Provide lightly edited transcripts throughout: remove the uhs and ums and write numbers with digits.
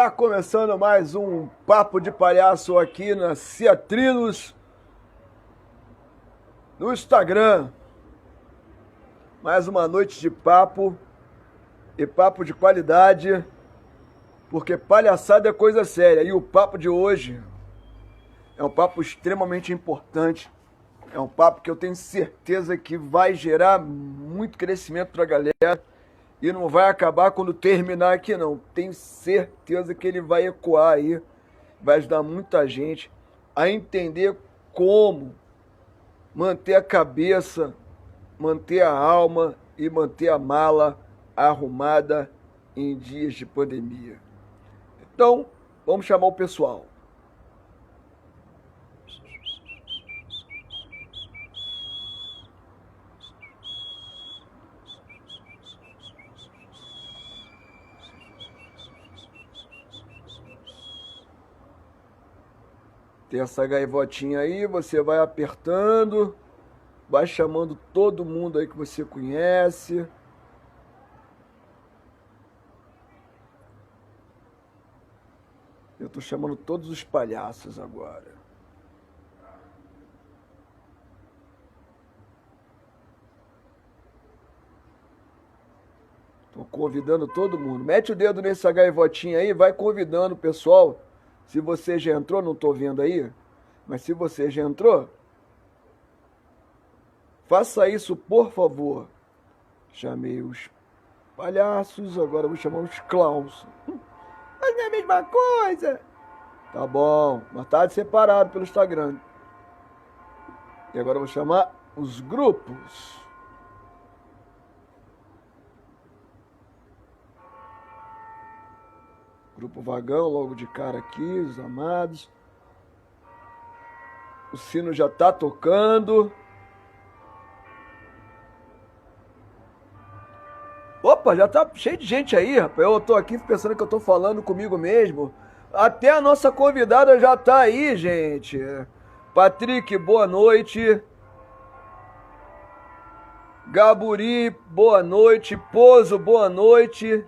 Tá começando mais um Papo de Palhaço aqui na Ciatrinos, no Instagram. Mais uma noite de papo, e papo de qualidade, porque palhaçada é coisa séria. E o papo de hoje é um papo extremamente importante. É um papo que eu tenho certeza que vai gerar muito crescimento pra galera. E não vai acabar quando terminar aqui, não. Tenho certeza que ele vai ecoar aí. Vai ajudar muita gente a entender como manter a cabeça, manter a alma e manter a mala arrumada em dias de pandemia. Então, vamos chamar o pessoal. Tem essa gaivotinha aí, você vai apertando, vai chamando todo mundo aí que você conhece. Eu tô chamando todos os palhaços agora. Tô convidando todo mundo. Mete o dedo nessa gaivotinha aí, vai convidando o pessoal. Se você já entrou, não tô vendo aí, mas se você já entrou, faça isso, por favor. Chamei os palhaços, agora vou chamar os clowns. Mas não é a mesma coisa. Tá bom, mas tá separado pelo Instagram. E agora eu vou chamar os grupos. Grupo Vagão, logo de cara aqui, os amados. O sino já tá tocando. Opa, já tá cheio de gente aí, rapaz. Eu tô aqui pensando que eu tô falando comigo mesmo. Até a nossa convidada já tá aí, gente. Patrick, boa noite. Gaburi, boa noite. Pozo, boa noite.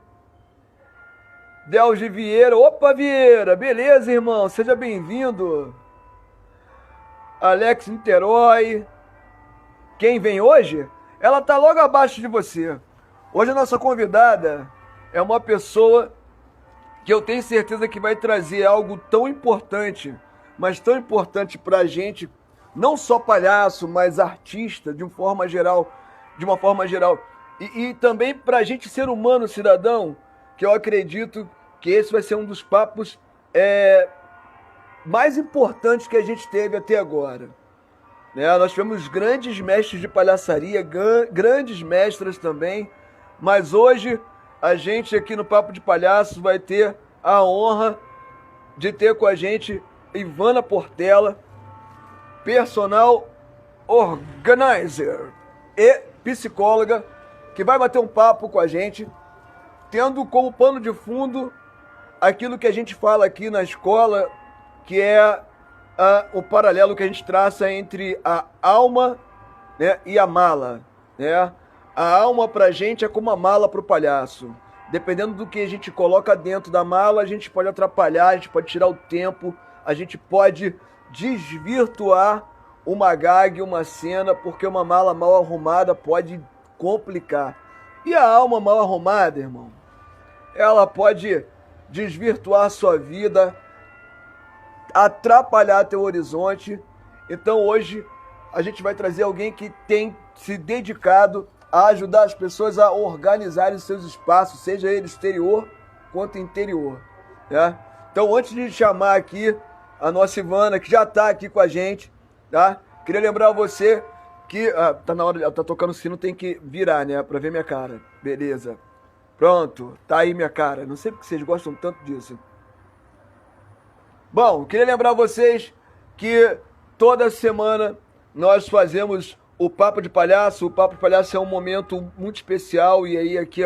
Delgi Vieira, opa Vieira, beleza irmão, seja bem-vindo. Alex Niterói, quem vem hoje? Ela tá logo abaixo de você. Hoje a nossa convidada é uma pessoa que eu tenho certeza que vai trazer algo tão importante, mas tão importante pra gente, não só palhaço, mas artista, de uma forma geral, e também pra gente ser humano, cidadão, que eu acredito que esse vai ser um dos papos mais importantes que a gente teve até agora. Né? Nós tivemos grandes mestres de palhaçaria, grandes mestras também, mas hoje a gente aqui no Papo de Palhaço vai ter a honra de ter com a gente Ivana Portela, personal organizer e psicóloga, que vai bater um papo com a gente, tendo como pano de fundo aquilo que a gente fala aqui na escola, que é o paralelo que a gente traça entre a alma, né, e a mala. Né? A alma pra gente é como a mala pro palhaço. Dependendo do que a gente coloca dentro da mala, a gente pode atrapalhar, a gente pode tirar o tempo, a gente pode desvirtuar uma gag, uma cena, porque uma mala mal arrumada pode complicar. E a alma mal arrumada, irmão, ela pode desvirtuar a sua vida, atrapalhar teu horizonte. Então hoje a gente vai trazer alguém que tem se dedicado a ajudar as pessoas a organizarem seus espaços, seja ele exterior quanto interior. Né? Então antes de chamar aqui a nossa Ivana, que já está aqui com a gente, tá? Queria lembrar você que tá na hora, ela tá tocando o sino, tem que virar, né, para ver minha cara. Beleza. Pronto, tá aí minha cara. Não sei porque vocês gostam tanto disso. Bom, queria lembrar vocês que toda semana nós fazemos o Papo de Palhaço. O Papo de Palhaço é um momento muito especial e aí aqui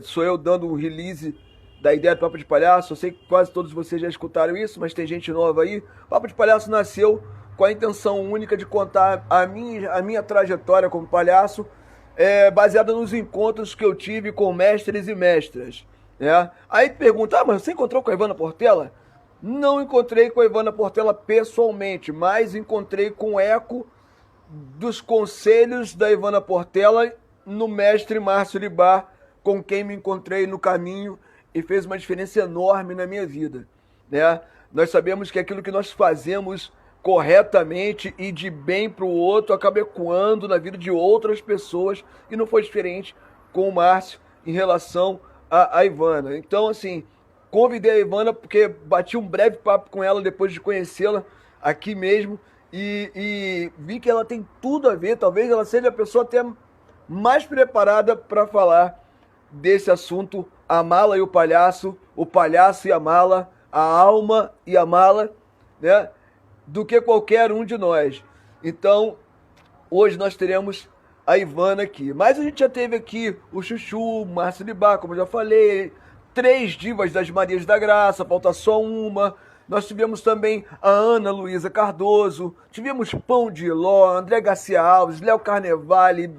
sou eu dando um release da ideia do Papo de Palhaço. Eu sei que quase todos vocês já escutaram isso, mas tem gente nova aí. O Papo de Palhaço nasceu com a intenção única de contar a minha trajetória como palhaço, baseada nos encontros que eu tive com mestres e mestras. né? Aí pergunta, mas você encontrou com a Ivana Portela? Não encontrei com a Ivana Portela pessoalmente, mas encontrei com o eco dos conselhos da Ivana Portela no mestre Márcio Libar, com quem me encontrei no caminho e fez uma diferença enorme na minha vida, né? Nós sabemos que aquilo que nós fazemos corretamente e de bem para o outro acaba ecoando na vida de outras pessoas, e não foi diferente com o Márcio em relação à Ivana. Então, assim, convidei a Ivana porque bati um breve papo com ela depois de conhecê-la aqui mesmo e vi que ela tem tudo a ver, talvez ela seja a pessoa até mais preparada para falar desse assunto, a mala e o palhaço e a mala, a alma e a mala, né, do que qualquer um de nós. Então, hoje nós teremos a Ivana aqui. Mas a gente já teve aqui o Chuchu, o Márcio Libar, como eu já falei, 3 divas das Marias da Graça, falta só uma. Nós tivemos também a Ana Luísa Cardoso, tivemos Pão de Ló, André Garcia Alves, Léo Carnevale,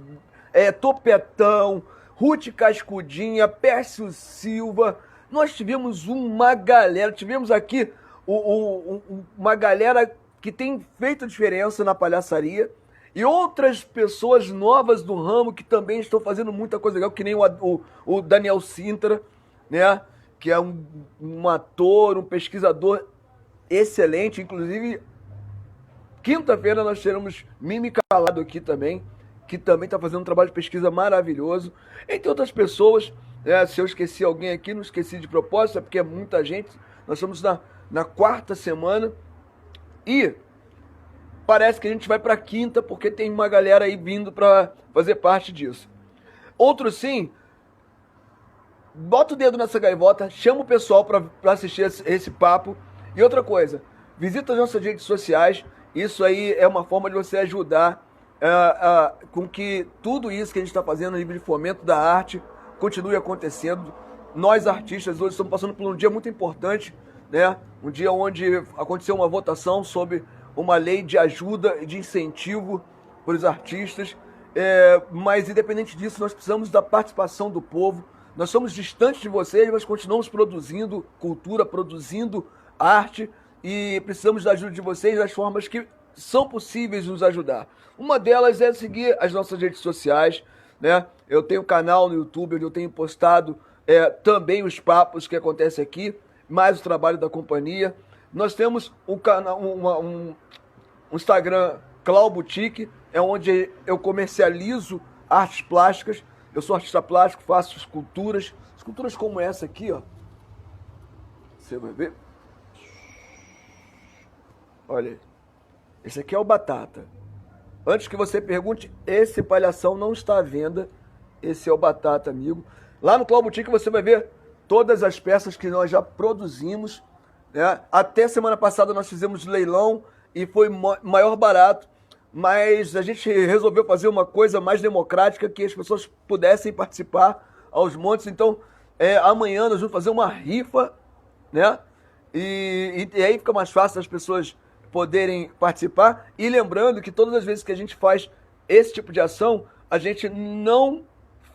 Topetão, Ruth Cascudinha, Pércio Silva. Nós tivemos uma galera, tivemos aqui uma galera que tem feito diferença na palhaçaria e outras pessoas novas do ramo que também estão fazendo muita coisa legal, que nem o Daniel Sintra, né? Que é um ator, um pesquisador excelente. Inclusive, quinta-feira nós teremos Mimi Calado aqui também, que também está fazendo um trabalho de pesquisa maravilhoso. Entre outras pessoas, né? Se eu esqueci alguém aqui, não esqueci de propósito, é porque é muita gente. Nós estamos na 4ª semana e parece que a gente vai para a 5ª, porque tem uma galera aí vindo para fazer parte disso. Outro sim, bota o dedo nessa gaivota, chama o pessoal para assistir esse papo. E outra coisa, visita as nossas redes sociais. Isso aí é uma forma de você ajudar com que tudo isso que a gente está fazendo a nível de fomento da arte continue acontecendo. Nós artistas hoje estamos passando por um dia muito importante, né? Um dia onde aconteceu uma votação sobre uma lei de ajuda e de incentivo para os artistas. Mas independente disso, nós precisamos da participação do povo. Nós somos distantes de vocês, mas continuamos produzindo cultura, produzindo arte, e precisamos da ajuda de vocês das formas que são possíveis nos ajudar. Uma delas é seguir as nossas redes sociais, né? Eu tenho um canal no YouTube onde eu tenho postado também os papos que acontecem aqui, mais o trabalho da companhia. Nós temos um canal, um Instagram, Clau Boutique, é onde eu comercializo artes plásticas. Eu sou artista plástico, faço esculturas como essa aqui, ó. Você vai ver. Olha, esse aqui é o Batata. Antes que você pergunte, esse palhação não está à venda. Esse é o Batata, amigo. Lá no Clau Boutique você vai ver todas as peças que nós já produzimos, né? Até semana passada nós fizemos leilão e foi maior barato, mas a gente resolveu fazer uma coisa mais democrática, que as pessoas pudessem participar aos montes. Então, amanhã nós vamos fazer uma rifa, né? E aí fica mais fácil as pessoas poderem participar. E lembrando que todas as vezes que a gente faz esse tipo de ação, a gente não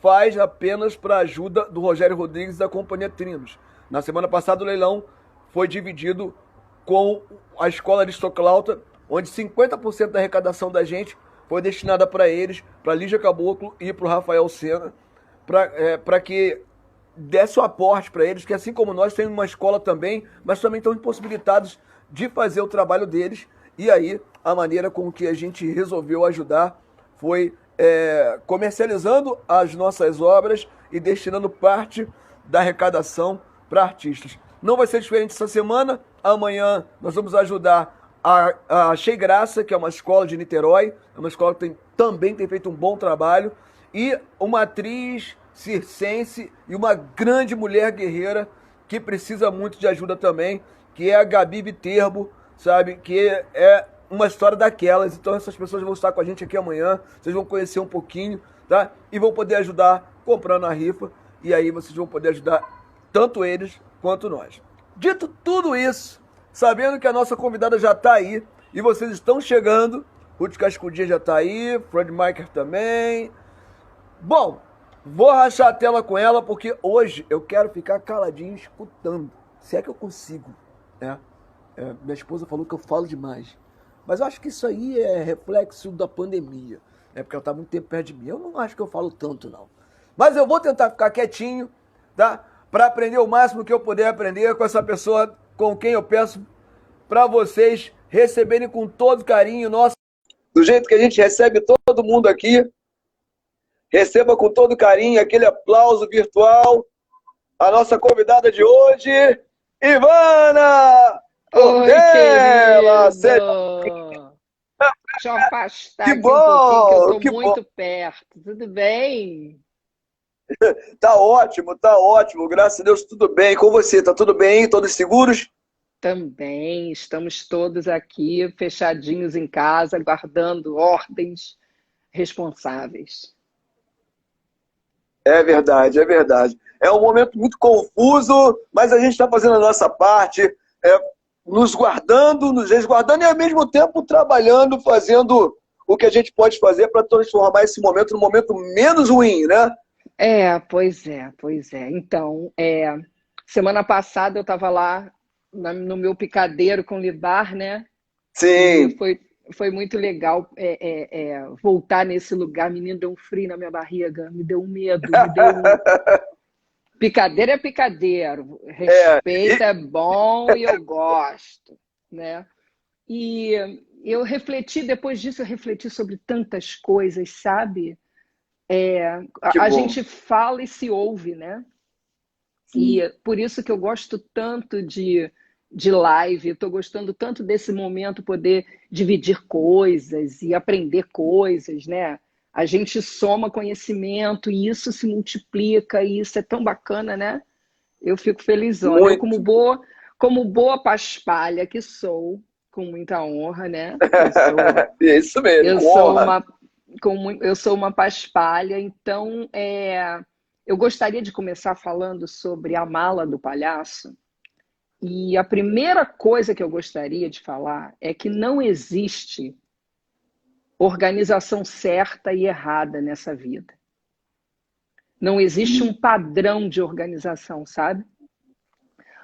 faz apenas para a ajuda do Rogério Rodrigues da Companhia Trinos. Na semana passada o leilão foi dividido com a Escola Aristoclauta, onde 50% da arrecadação da gente foi destinada para eles, para Lígia Caboclo e para o Rafael Sena, para que desse o aporte para eles, que assim como nós, tem uma escola também, mas também estão impossibilitados de fazer o trabalho deles. E aí, a maneira com que a gente resolveu ajudar foi comercializando as nossas obras e destinando parte da arrecadação para artistas. Não vai ser diferente essa semana. Amanhã nós vamos ajudar a Achei Graça, que é uma escola de Niterói, é uma escola que também tem feito um bom trabalho, e uma atriz circense e uma grande mulher guerreira que precisa muito de ajuda também, que é a Gabi Viterbo, sabe? Que é uma história daquelas. Então essas pessoas vão estar com a gente aqui amanhã, vocês vão conhecer um pouquinho, tá? E vão poder ajudar comprando a rifa, e aí vocês vão poder ajudar tanto eles quanto nós. Dito tudo isso, sabendo que a nossa convidada já está aí, e vocês estão chegando, Ruth Cascudinha já está aí, Fred Maiker também. Bom, Vou rachar a tela com ela porque hoje eu quero ficar caladinho escutando. Se é que eu consigo, né? Minha esposa falou que eu falo demais. Mas eu acho que isso aí é reflexo da pandemia. É porque ela tá muito tempo perto de mim. Eu não acho que eu falo tanto, não. Mas eu vou tentar ficar quietinho, tá? Para aprender o máximo que eu puder aprender com essa pessoa com quem eu peço para vocês receberem com todo carinho nosso. Do jeito que a gente recebe todo mundo aqui, receba com todo carinho aquele aplauso virtual. A nossa convidada de hoje, Ivana Oi, Portela. querido! Deixa eu afastar Que aqui um pouquinho, que eu bom, estou que bom. muito perto. Tudo bem? Tá ótimo. Graças a Deus, tudo bem. Com você, tá tudo bem? Todos seguros? Também, estamos todos aqui fechadinhos em casa, guardando ordens responsáveis. É verdade, é verdade. É um momento muito confuso, mas a gente está fazendo a nossa parte, nos guardando, nos resguardando e ao mesmo tempo trabalhando, fazendo o que a gente pode fazer para transformar esse momento num momento menos ruim, né? Pois é, pois é. Então, semana passada eu estava lá no meu picadeiro com o Libar, né? E Sim. foi muito legal voltar nesse lugar. Menino, deu um frio na minha barriga, me deu um medo, me deu um. Picadeiro é picadeiro, É, respeito é bom e eu gosto, né? E eu refleti, depois disso, eu refleti sobre tantas coisas, sabe? que A bom. gente fala e se ouve, né? E por isso que eu gosto tanto de live, estou gostando tanto desse momento, poder dividir coisas e aprender coisas, né? A gente soma conhecimento e isso se multiplica, e isso é tão bacana, né? Eu fico felizona. Eu, Muito. como boa paspalha que sou, com muita honra, né? É isso mesmo, Eu com sou honra. uma, eu sou uma paspalha, então eu gostaria de começar falando sobre a mala do palhaço. E a primeira coisa que eu gostaria de falar é que não existe organização certa e errada nessa vida. Não existe um padrão de organização, sabe?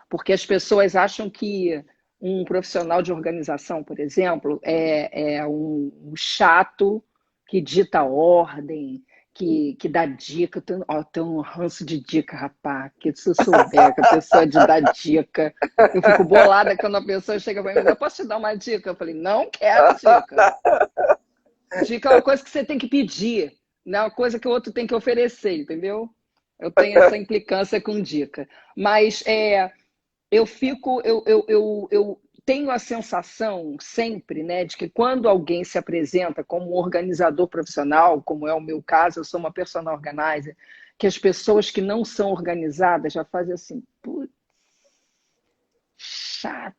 Porque as pessoas acham que um profissional de organização, por exemplo, é um chato que dita ordem, que dá dica. Tem um ranço de dica, rapaz, que se eu souber que a pessoa é de dar dica, eu fico bolada quando a pessoa chega para mim e diz, eu posso te dar uma dica? Eu falei, não quero dica. Dica é uma coisa que você tem que pedir, não é uma coisa que o outro tem que oferecer, entendeu? Eu tenho essa implicância com dica. Mas eu tenho a sensação sempre, né, de que quando alguém se apresenta como um organizador profissional, como é o meu caso, eu sou uma personal organizer, que as pessoas que não são organizadas já fazem assim, putz, chata,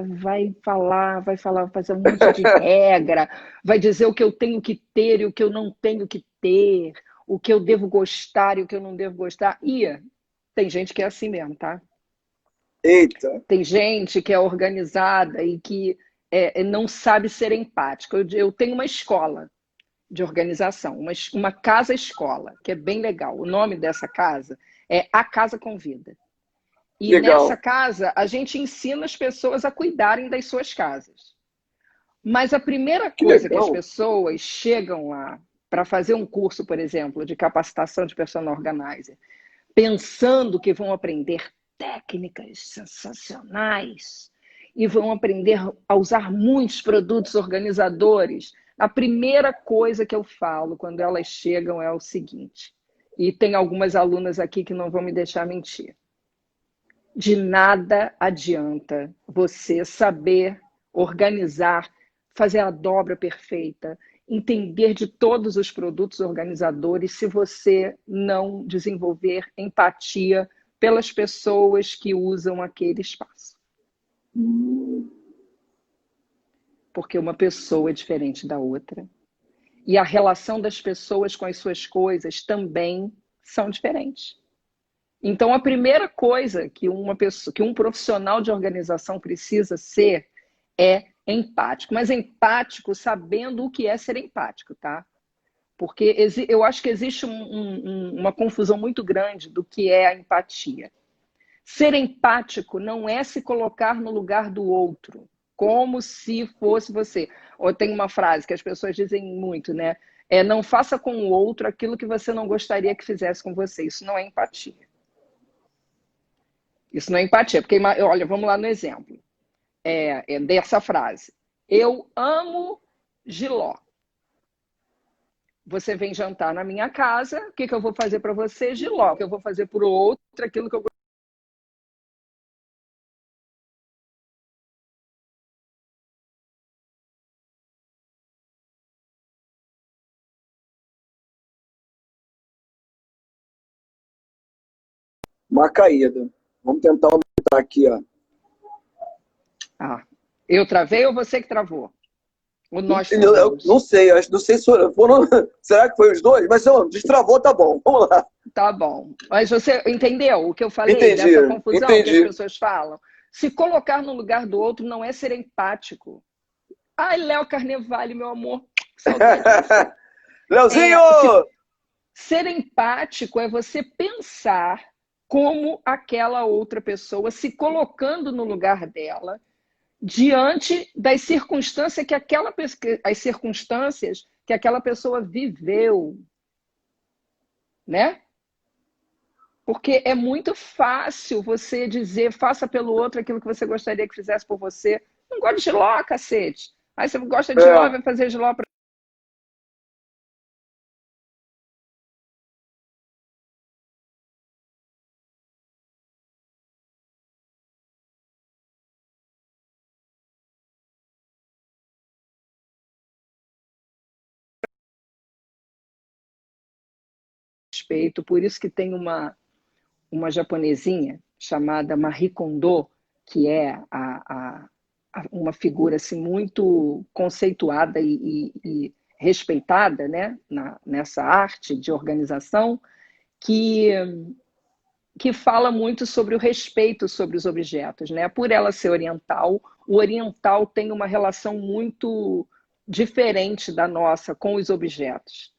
vai falar, vai fazer um monte de regra, vai dizer o que eu tenho que ter e o que eu não tenho que ter, o que eu devo gostar e o que eu não devo gostar. E tem gente que é assim mesmo, tá? Eita, Tem gente que é organizada e que não sabe ser empática. Eu tenho uma escola de organização, uma casa-escola, que é bem legal. O nome dessa casa é A Casa Convida. E nessa legal. casa, a gente ensina as pessoas a cuidarem das suas casas. Mas a primeira Que coisa que as legal. pessoas chegam lá para fazer um curso, por exemplo, de capacitação de personal organizer, pensando que vão aprender técnicas sensacionais e vão aprender a usar muitos produtos organizadores. A primeira coisa que eu falo quando elas chegam é o seguinte, e tem algumas alunas aqui que não vão me deixar mentir. De nada adianta você saber organizar, fazer a dobra perfeita, entender de todos os produtos organizadores se você não desenvolver empatia pelas pessoas que usam aquele espaço. Porque uma pessoa é diferente da outra. E a relação das pessoas com as suas coisas também são diferentes. Então, a primeira coisa que que um profissional de organização precisa ser é empático. Mas empático sabendo o que é ser empático, tá? porque eu acho que existe uma confusão muito grande do que é a empatia. Ser empático não é se colocar no lugar do outro, como se fosse você. Ou tem uma frase que as pessoas dizem muito, né? Não faça com o outro aquilo que você não gostaria que fizesse com você. Isso não é empatia. Isso não é empatia, porque, olha, vamos lá no exemplo dessa frase. Eu amo jiló. Você vem jantar na minha casa, o que eu vou fazer para você? Jiló. O que eu vou fazer para o outro, aquilo que eu Uma caída. Vamos tentar aumentar aqui, ó. Eu travei ou você que travou? Ou nós Eu não sei, não sei se foram, será que foi os dois? Mas não, destravou, tá bom. Vamos lá. Tá bom. Mas você entendeu o que eu falei Dessa confusão que as pessoas falam? Se colocar no lugar do outro não é ser empático. Ai, Léo Carnevale, meu amor. Saudade. Leozinho! Ser empático é você pensar como aquela outra pessoa, se colocando no lugar dela, diante das circunstâncias que aquela pessoa viveu, né? Porque é muito fácil você dizer, faça pelo outro aquilo que você gostaria que fizesse por você. Não gosta de giló, cacete. Aí você gosta de giló, vai fazer giló para respeito. Por isso que tem uma japonesinha chamada Marie Kondo, que é uma figura assim, muito conceituada e respeitada, né, nessa arte de organização, que fala muito sobre o respeito sobre os objetos, né? Por ela ser oriental, o oriental tem uma relação muito diferente da nossa com os objetos.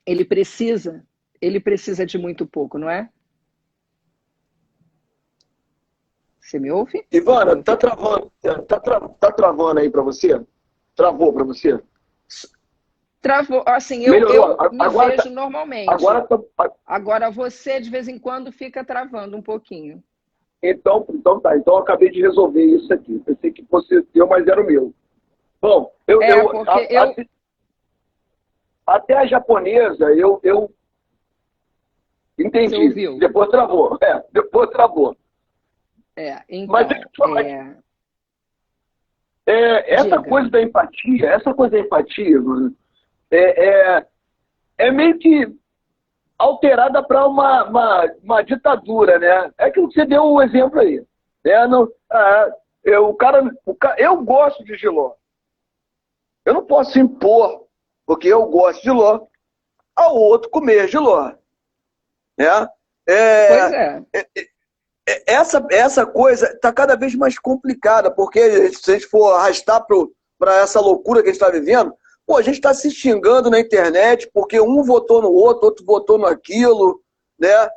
Ele precisa de muito pouco, não é? Você me ouve? Ivana, tá travando, tá travando aí para você? Travou para você? Travou, assim, eu me vejo normalmente. Agora você, de vez em quando, fica travando um pouquinho. Então tá. Então eu acabei de resolver isso aqui. Pensei que fosse eu, mas era o meu. Bom, até a japonesa, eu entendi. Você ouviu? Depois travou. Depois travou. Então, mas essa coisa da empatia, é meio que alterada para uma ditadura, né? É aquilo que você deu um exemplo aí. Eu gosto de jiló. Eu não posso impor, porque eu gosto de jiló, ao outro comer jiló. Né? Pois é. Essa coisa está cada vez mais complicada, porque se a gente for arrastar para essa loucura que a gente está vivendo, pô, a gente está se xingando na internet porque um votou no outro votou naquilo, né?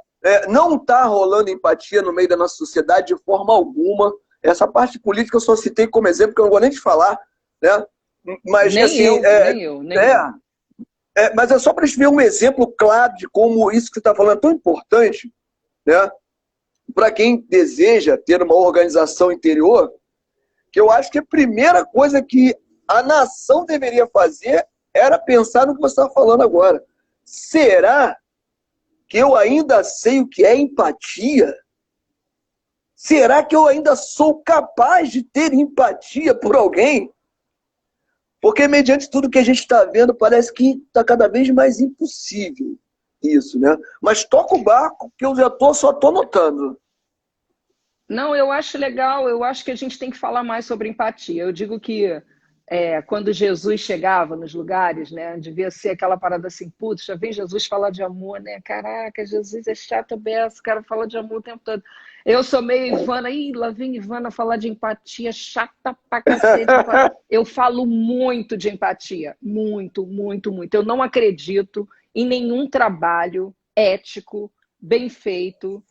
Não está rolando empatia no meio da nossa sociedade de forma alguma. Essa parte política eu só citei como exemplo, porque eu não vou nem te falar, né? Mas, nem assim, eu. Mas é só para a gente ver um exemplo claro de como isso que você está falando é tão importante, né? Para quem deseja ter uma organização interior, que eu acho que a primeira coisa que a nação deveria fazer era pensar no que você está falando agora. Será que eu ainda sei o que é empatia? Será que eu ainda sou capaz de ter empatia por alguém? Porque, mediante tudo que a gente está vendo, parece que está cada vez mais impossível isso, né? Mas toca o barco, que eu só estou notando. Não, eu acho legal, eu acho que a gente tem que falar mais sobre empatia. Eu digo que quando Jesus chegava nos lugares, né? Devia ser aquela parada assim, putz, já vem Jesus falar de amor, né? Caraca, Jesus é chato beça, o cara fala de amor o tempo todo. Eu sou meio Ivana, lá vem Ivana falar de empatia, chata pra cacete. Eu falo muito de empatia, muito, muito, muito. Eu não acredito em nenhum trabalho ético, bem feito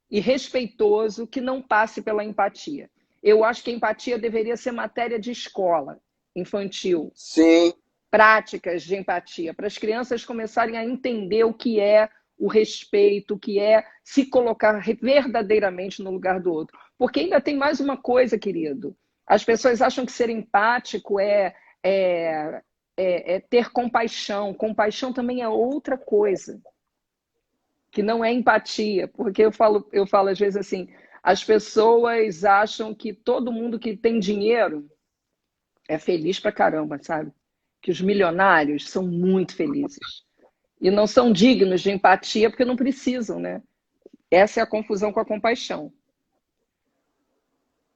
e respeitoso que não passe pela empatia. Eu acho que a empatia deveria ser matéria de escola infantil. Sim. Práticas de empatia, para as crianças começarem a entender o que é o respeito, o que é se colocar verdadeiramente no lugar do outro. Porque ainda tem mais uma coisa, querido. As pessoas acham que ser empático é ter compaixão. Compaixão também é outra coisa, que não é empatia. Porque eu falo às vezes assim, as pessoas acham que todo mundo que tem dinheiro é feliz pra caramba, sabe? Que os milionários são muito felizes. E não são dignos de empatia porque não precisam, né? Essa é a confusão com a compaixão.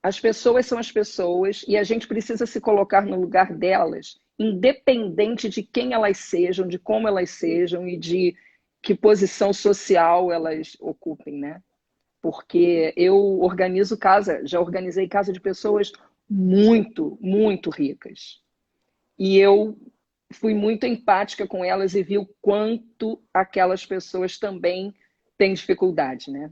As pessoas são as pessoas e a gente precisa se colocar no lugar delas, independente de quem elas sejam, de como elas sejam e de que posição social elas ocupem, né? Porque eu organizo casa, já organizei casa de pessoas muito, muito ricas. E eu fui muito empática com elas e vi o quanto aquelas pessoas também têm dificuldade, né?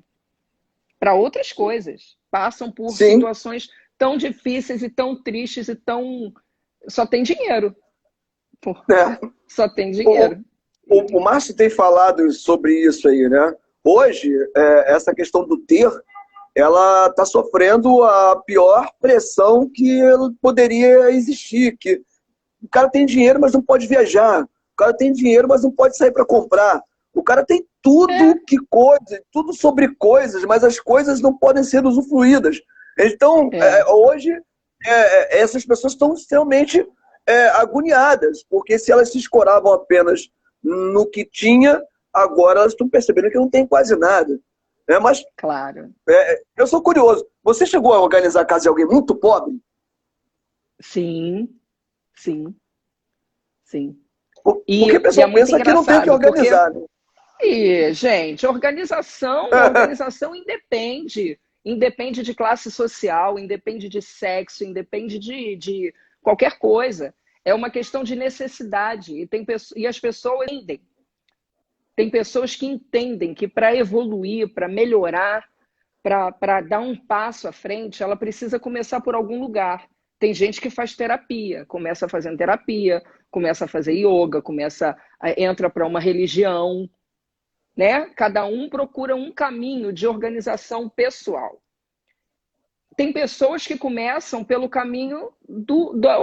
Para outras coisas. Passam por Sim. situações tão difíceis e tão tristes e tão. Só tem dinheiro. Pô, É. só tem O, dinheiro. o Márcio tem falado sobre isso aí, né? Hoje, essa questão do ter, ela está sofrendo a pior pressão que poderia existir. Que o cara tem dinheiro, mas não pode viajar. O cara tem dinheiro, mas não pode sair para comprar. O cara tem tudo que coisa, tudo sobre coisas, mas as coisas não podem ser usufruídas. Então, hoje, essas pessoas estão extremamente agoniadas, porque se elas se escoravam apenas no que tinha, agora elas estão percebendo que não tem quase nada. Mas Claro. eu sou curioso. Você chegou a organizar a casa de alguém muito pobre? Sim, sim, sim. Porque o E é pessoal muito pensa que não tem o que engraçado, porque organizar, né? e, gente, organização independe. Independe de classe social, independe de sexo, independe de qualquer coisa. É uma questão de necessidade. E as pessoas entendem. Tem pessoas que entendem que para evoluir, para melhorar, para dar um passo à frente, ela precisa começar por algum lugar. Tem gente que faz terapia, começa fazendo terapia, começa a fazer yoga, entra para uma religião, né? Cada um procura um caminho de organização pessoal. Tem pessoas que começam pelo caminho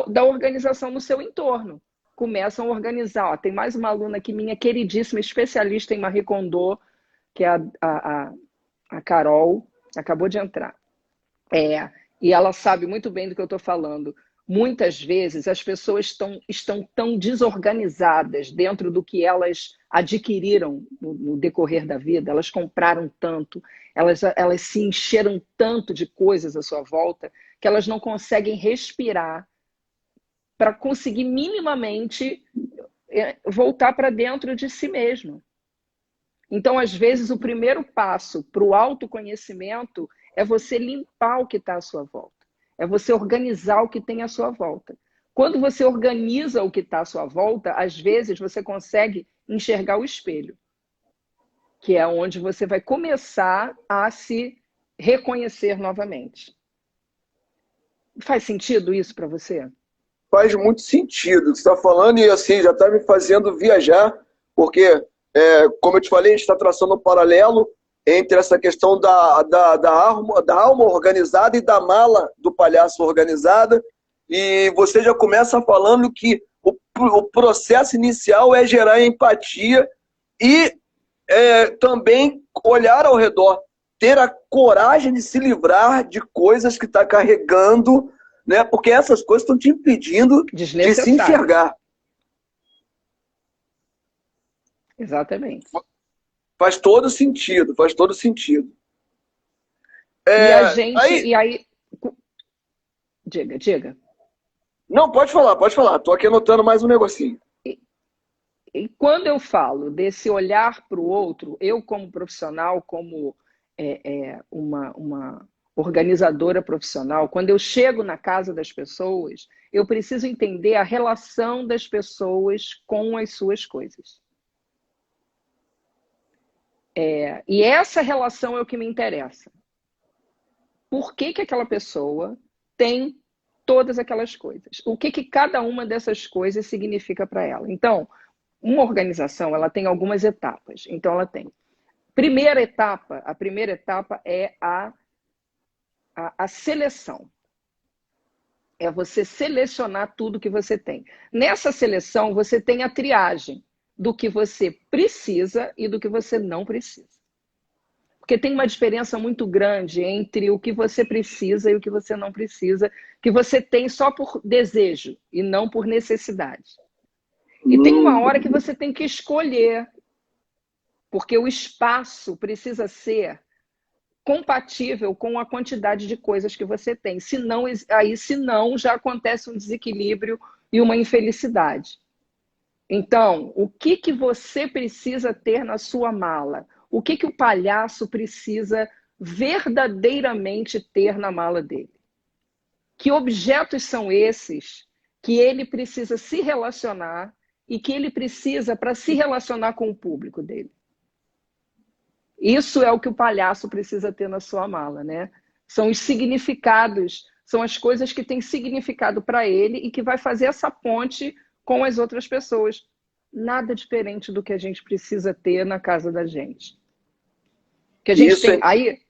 da organização no seu entorno. Começam a organizar. Ó, tem mais uma aluna aqui, minha queridíssima, especialista em Marie Kondo, que é a Carol, acabou de entrar. E ela sabe muito bem do que eu estou falando. Muitas vezes as pessoas estão tão desorganizadas dentro do que elas adquiriram no decorrer da vida, elas compraram tanto, elas se encheram tanto de coisas à sua volta, que elas não conseguem respirar para conseguir minimamente voltar para dentro de si mesmo. Então, às vezes, o primeiro passo para o autoconhecimento é você limpar o que está à sua volta. É você organizar o que tem à sua volta. Quando você organiza o que está à sua volta, às vezes você consegue enxergar o espelho, que é onde você vai começar a se reconhecer novamente. Faz sentido isso para você? Faz muito sentido o que você está falando e assim, já está me fazendo viajar, porque, como eu te falei, a gente está traçando um paralelo entre essa questão da alma organizada e da mala do palhaço organizada, e você já começa falando que o processo inicial é gerar empatia e também olhar ao redor, ter a coragem de se livrar de coisas que está carregando, né? Porque essas coisas estão te impedindo de se enxergar. Exatamente. Faz todo sentido, faz todo sentido. E a gente. E aí. Diga. Não, pode falar, pode falar. Tô aqui anotando mais um negocinho. E quando eu falo desse olhar para o outro, eu como profissional, como uma organizadora profissional, quando eu chego na casa das pessoas, eu preciso entender a relação das pessoas com as suas coisas. E essa relação é o que me interessa. Por que que aquela pessoa tem todas aquelas coisas? O que que cada uma dessas coisas significa para ela? Então, uma organização, ela tem algumas etapas. Então, ela tem. A primeira etapa é a seleção. É você selecionar tudo que você tem. Nessa seleção, você tem a triagem do que você precisa e do que você não precisa. Porque tem uma diferença muito grande entre o que você precisa e o que você não precisa, que você tem só por desejo e não por necessidade. E tem uma hora que você tem que escolher, porque o espaço precisa ser compatível com a quantidade de coisas que você tem. Senão já acontece um desequilíbrio e uma infelicidade. Então, o que que você precisa ter na sua mala? O que que o palhaço precisa verdadeiramente ter na mala dele? Que objetos são esses que ele precisa se relacionar e que ele precisa para se relacionar com o público dele? Isso é o que o palhaço precisa ter na sua mala, né? São os significados, são as coisas que têm significado para ele e que vai fazer essa ponte com as outras pessoas. Nada diferente do que a gente precisa ter na casa da gente. Que a gente Isso tem. é... Aí,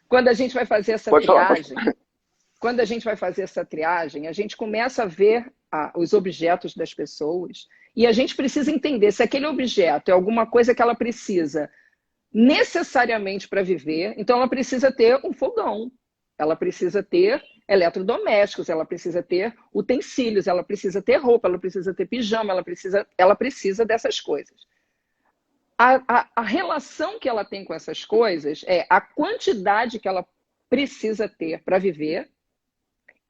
quando a gente vai fazer essa Pode falar, pode triagem, quando a gente vai fazer essa triagem, a gente começa a ver os objetos das pessoas e a gente precisa entender se aquele objeto é alguma coisa que ela precisa necessariamente para viver. Então, ela precisa ter um fogão, ela precisa ter eletrodomésticos, ela precisa ter utensílios, ela precisa ter roupa, ela precisa ter pijama, ela precisa dessas coisas. A relação que ela tem com essas coisas é a quantidade que ela precisa ter para viver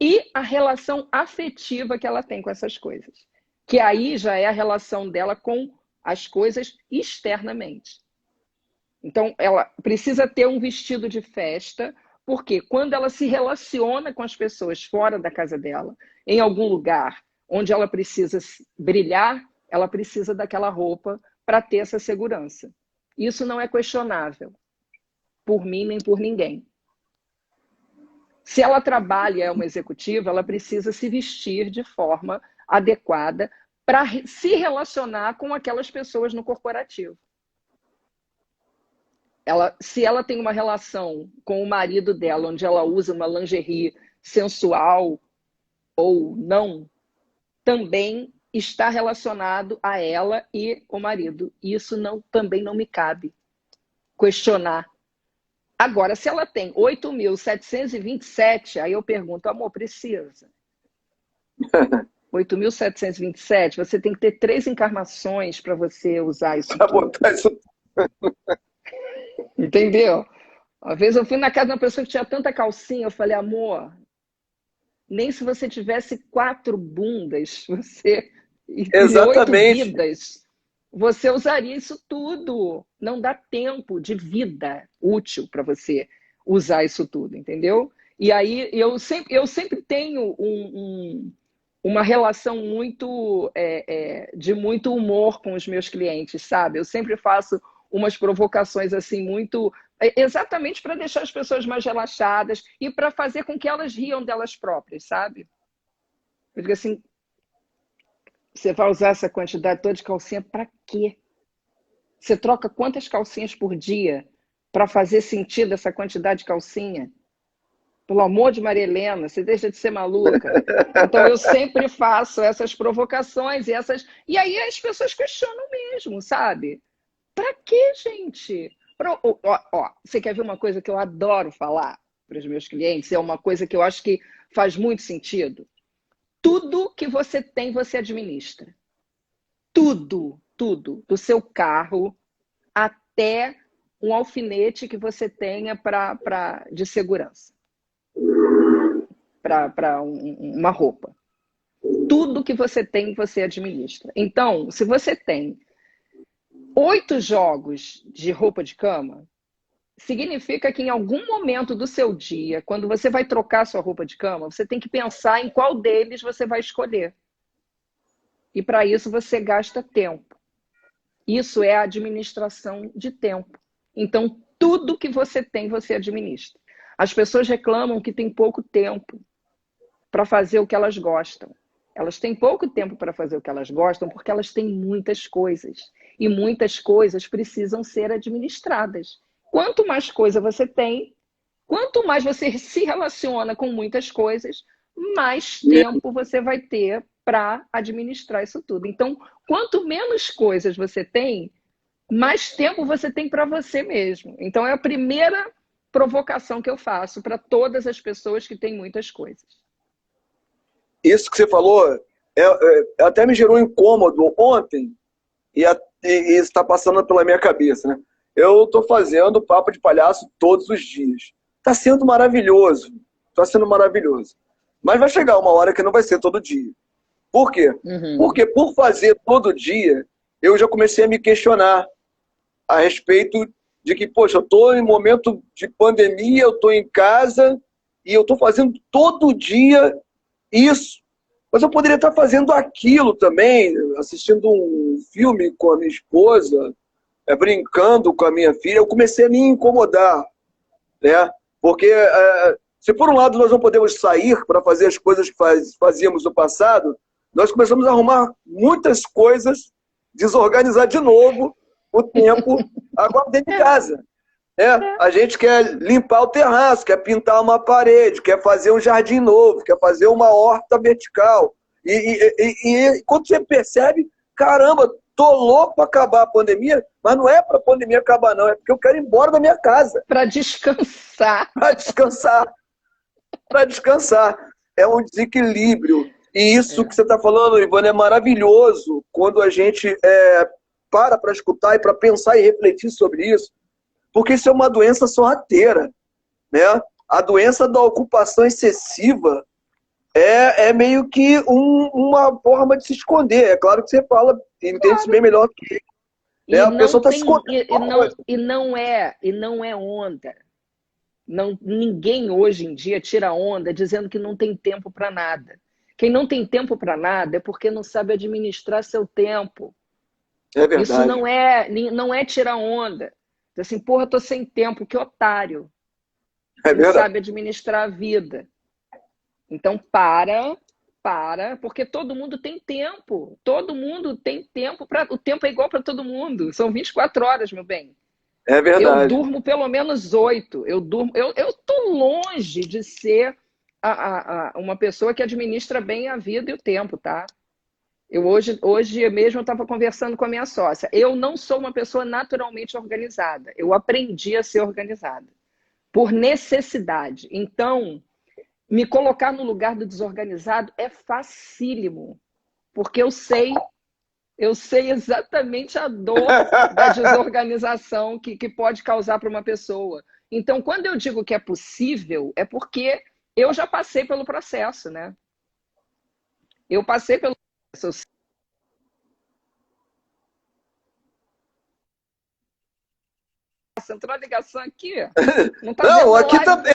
e a relação afetiva que ela tem com essas coisas. Que aí já é a relação dela com as coisas externamente. Então, ela precisa ter um vestido de festa, porque quando ela se relaciona com as pessoas fora da casa dela, em algum lugar onde ela precisa brilhar, ela precisa daquela roupa para ter essa segurança. Isso não é questionável, por mim nem por ninguém. Se ela trabalha, é uma executiva, ela precisa se vestir de forma adequada para se relacionar com aquelas pessoas no corporativo. Se ela tem uma relação com o marido dela, onde ela usa uma lingerie sensual ou não, também está relacionado a ela e o marido. Isso também não me cabe questionar. Agora, se ela tem 8.727, aí eu pergunto, amor, precisa? 8.727, você tem que ter 3 encarnações para você usar isso pra tudo. botar isso. Entendeu? Uma vez eu fui na casa de uma pessoa que tinha tanta calcinha, eu falei, amor, nem se você tivesse 4 bundas, e 8 Exatamente. vidas, você usaria isso tudo. Não dá tempo de vida útil para você usar isso tudo, entendeu? E aí eu sempre tenho uma relação muito de muito humor com os meus clientes, sabe? Eu sempre faço umas provocações assim muito exatamente para deixar as pessoas mais relaxadas e para fazer com que elas riam delas próprias, sabe? Eu digo assim, você vai usar essa quantidade toda de calcinha para quê? Você troca quantas calcinhas por dia para fazer sentido essa quantidade de calcinha? Pelo amor de Maria Helena, você deixa de ser maluca. Então eu sempre faço essas provocações e aí as pessoas questionam mesmo, sabe? Para quê, gente? Você quer ver uma coisa que eu adoro falar para os meus clientes? É uma coisa que eu acho que faz muito sentido. Tudo que você tem, você administra. Tudo, tudo. Do seu carro até um alfinete que você tenha de segurança. Para uma roupa. tudo que você tem, você administra. Então, se você tem 8 jogos de roupa de cama, significa que em algum momento do seu dia, quando você vai trocar sua roupa de cama, você tem que pensar em qual deles você vai escolher. E para isso você gasta tempo. Isso é a administração de tempo. Então, tudo que você tem, você administra. As pessoas reclamam que tem pouco tempo para fazer o que elas gostam. Elas têm pouco tempo para fazer o que elas gostam porque elas têm muitas coisas. E muitas coisas precisam ser administradas. Quanto mais coisa você tem, quanto mais você se relaciona com muitas coisas, mais tempo você vai ter para administrar isso tudo. Então, quanto menos coisas você tem, mais tempo você tem para você mesmo. Então, é a primeira provocação que eu faço para todas as pessoas que têm muitas coisas. Isso que você falou até me gerou um incômodo ontem e está passando pela minha cabeça, né? Eu estou fazendo papo de palhaço todos os dias. Está sendo maravilhoso. Está sendo maravilhoso. Mas vai chegar uma hora que não vai ser todo dia. Por quê? Porque por fazer todo dia, eu já comecei a me questionar a respeito de que, poxa, eu estou em momento de pandemia, eu estou em casa e eu estou fazendo todo dia isso. Mas eu poderia estar fazendo aquilo também, assistindo um filme com a minha esposa, brincando com a minha filha. Eu comecei a me incomodar, né? Porque se por um lado nós não podemos sair para fazer as coisas que fazíamos no passado, nós começamos a arrumar muitas coisas, desorganizar de novo o tempo agora dentro de casa. Né? A gente quer limpar o terraço, quer pintar uma parede, quer fazer um jardim novo, quer fazer uma horta vertical. E quando você percebe, caramba, tô louco para acabar a pandemia, mas não é para a pandemia acabar não, é porque eu quero ir embora da minha casa. Para descansar. Para descansar. Para descansar. É um desequilíbrio. E isso que você está falando, Ivana, é maravilhoso quando a gente para escutar e para pensar e refletir sobre isso, porque isso é uma doença sorrateira, né? A doença da ocupação excessiva é meio que uma forma de se esconder. É claro que você fala, entende isso bem melhor que ele. Né? A pessoa está se escondendo. E não é onda. Ninguém hoje em dia tira onda dizendo que não tem tempo para nada. Quem não tem tempo para nada é porque não sabe administrar seu tempo. É verdade. Isso não é tirar onda. Assim, porra, tô sem tempo, que otário. Não sabe administrar a vida. Então, para, porque todo mundo tem tempo. Todo mundo tem tempo. O tempo é igual para todo mundo. São 24 horas, meu bem. É verdade. Eu durmo pelo menos 8. Eu tô longe de ser uma pessoa que administra bem a vida e o tempo, tá? Hoje mesmo eu estava conversando com a minha sócia. Eu não sou uma pessoa naturalmente organizada. Eu aprendi a ser organizada. Por necessidade. Então, me colocar no lugar do desorganizado é facílimo. Porque eu sei exatamente a dor da desorganização que pode causar para uma pessoa. Então, quando eu digo que é possível, é porque eu já passei pelo processo, né? Eu passei pelo processo. Entrou a ligação aqui? Não, tá não aqui também.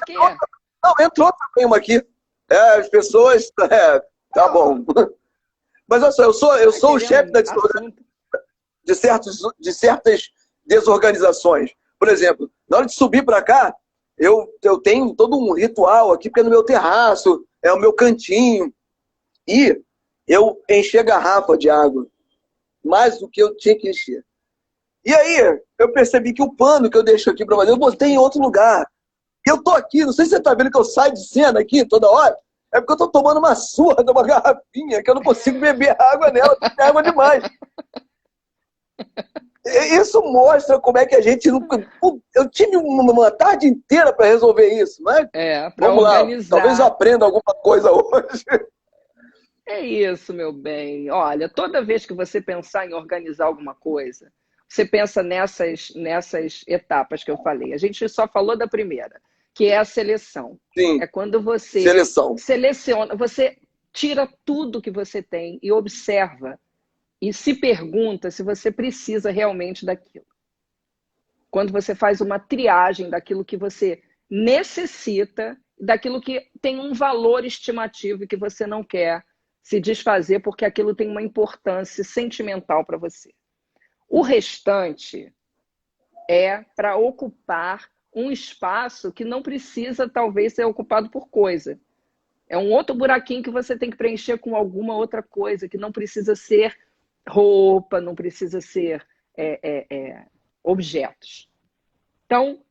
Não, entrou também uma aqui. As pessoas. Tá bom. Mas olha só, eu sou o chefe de certas desorganizações. Por exemplo, na hora de subir para cá, eu tenho todo um ritual aqui, porque é no meu terraço, é o meu cantinho. E eu enchi a garrafa de água, mais do que eu tinha que encher. E aí, eu percebi que o pano que eu deixo aqui para fazer, eu botei em outro lugar. Eu tô aqui, não sei se você tá vendo que eu saio de cena aqui toda hora, é porque eu tô tomando uma surra de uma garrafinha que eu não consigo beber água nela, porque é água demais. Isso mostra como é que a gente... Eu tive uma tarde inteira para resolver isso, mas vamos organizar. Lá, talvez eu aprenda alguma coisa hoje. É isso, meu bem. Olha, toda vez que você pensar em organizar alguma coisa, você pensa nessas etapas que eu falei. A gente só falou da primeira, que é a seleção. Sim. É quando você seleciona, você tira tudo que você tem e observa e se pergunta se você precisa realmente daquilo. Quando você faz uma triagem daquilo que você necessita, daquilo que tem um valor estimativo e que você não quer se desfazer porque aquilo tem uma importância sentimental para você. O restante é para ocupar um espaço que não precisa, talvez, ser ocupado por coisa. É um outro buraquinho que você tem que preencher com alguma outra coisa, que não precisa ser roupa, não precisa ser objetos. Então,